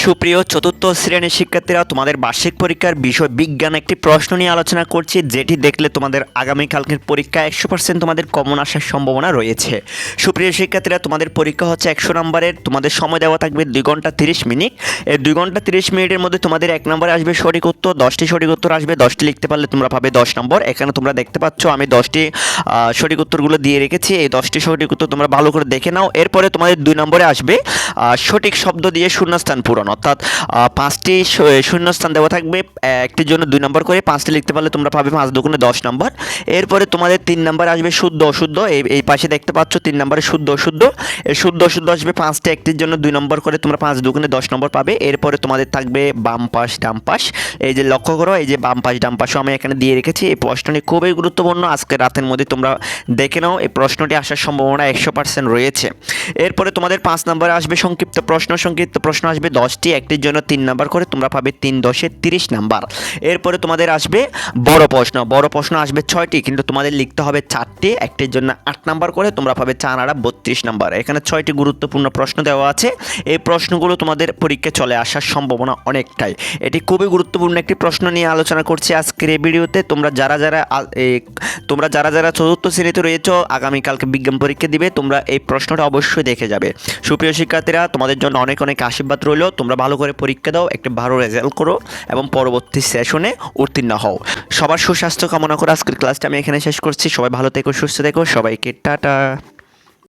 সুপ্রিয় চতুর্থ শ্রেণীর শিক্ষার্থীরা, তোমাদের বার্ষিক পরীক্ষার বিষয় বিজ্ঞান একটি প্রশ্ন নিয়ে আলোচনা করছি, যেটি দেখলে তোমাদের আগামীকালকের পরীক্ষা 100% তোমাদের কমন আসার সম্ভাবনা রয়েছে। সুপ্রিয় শিক্ষার্থীরা, তোমাদের পরীক্ষা হচ্ছে 100 নম্বরের। তোমাদের সময় দেওয়া থাকবে 2 ঘন্টা 30 মিনিট। এই 2 ঘন্টা 30 মিনিটের মধ্যে তোমাদের 1 নম্বরে আসবে সঠিক উত্তর। 10টি সঠিক উত্তর আসবে, 10টি লিখতে পারলে তোমরা পাবে 10 নম্বর। এখানে তোমরা দেখতে পাচ্ছ আমি 10টি সঠিক উত্তরগুলো দিয়ে রেখেছি। এই 10টি সঠিক উত্তর তোমরা ভালো করে দেখে নাও। এরপরে তোমাদের 2 নম্বরে আসবে সঠিক শব্দ দিয়ে শূন্যস্থান পূরণ, অর্থাৎ 5টি শূন্যস্থান দেওয়া থাকবে, একটির জন্য 2 নম্বর করে। 5টি লিখতে পারলে তোমরা পাবে 5 দুগুণে 10 নম্বর। এরপরে তোমাদের 3 নম্বরে আসবে শুদ্ধ অশুদ্ধ। এই পাশে দেখতে পাচ্ছ 3 নম্বরে শুদ্ধ অশুদ্ধ। এই শুদ্ধ অশুদ্ধ আসবে 5টি, একটির জন্য 2 নম্বর করে। তোমরা 5 দুগুণে 10 নম্বর পাবে। এরপরে তোমাদের থাকবে বাম পাশ ডাম পাশ। এই যে লক্ষ্য করো, এই যে বাম পাশ ডাম পাশও আমি এখানে দিয়ে রেখেছি। এই প্রশ্নটি খুবই গুরুত্বপূর্ণ, আজকে রাতের মধ্যে তোমরা দেখে নাও। এই প্রশ্নটি আসার সম্ভাবনা 100% রয়েছে। এরপরে তোমাদের 5 নম্বরে আসবে সংক্ষিপ্ত প্রশ্ন। সংক্ষিপ্ত প্রশ্ন আসবে 10টি, একটির জন্য 3 নাম্বার করে। তোমরা পাবে 3 10 30 নাম্বার। এরপরে তোমাদের আসবে বড় প্রশ্ন। বড় প্রশ্ন আসবে 6টি, কিন্তু তোমাদের লিখতে হবে 4টি, একটির জন্য 8 নাম্বার করে। তোমরা পাবে 4 আর 32 নাম্বার। এখানে 6টি গুরুত্বপূর্ণ প্রশ্ন দেওয়া আছে। এই প্রশ্নগুলো তোমাদের পরীক্ষায় চলে আসার সম্ভাবনা অনেকটাই। এটি খুবই গুরুত্বপূর্ণ একটি প্রশ্ন নিয়ে আলোচনা করছি আজকের এই ভিডিওতে। তোমরা যারা চতুর্থ শ্রেণীতে রয়েছো, আগামীকালকে বিজ্ঞান পরীক্ষা দিবে, তোমরা এই প্রশ্নটা অবশ্যই দেখে যাবে। সুপ্রিয় শিক্ষার্থীরা, তোমাদের জন্য অনেক অনেক আশীর্বাদ রইল। তোমরা ভালো করে পরীক্ষা দাও, একটা ভালো রেজাল্ট করো এবং পরবর্তী সেশনে উত্তীর্ণ হও। সবার সুস্বাস্থ্য কামনা করে আজকের ক্লাসটা আমি এখানে শেষ করছি। সবাই ভালো থেকো, সুস্থ থেকো। সবাইকে টাটা।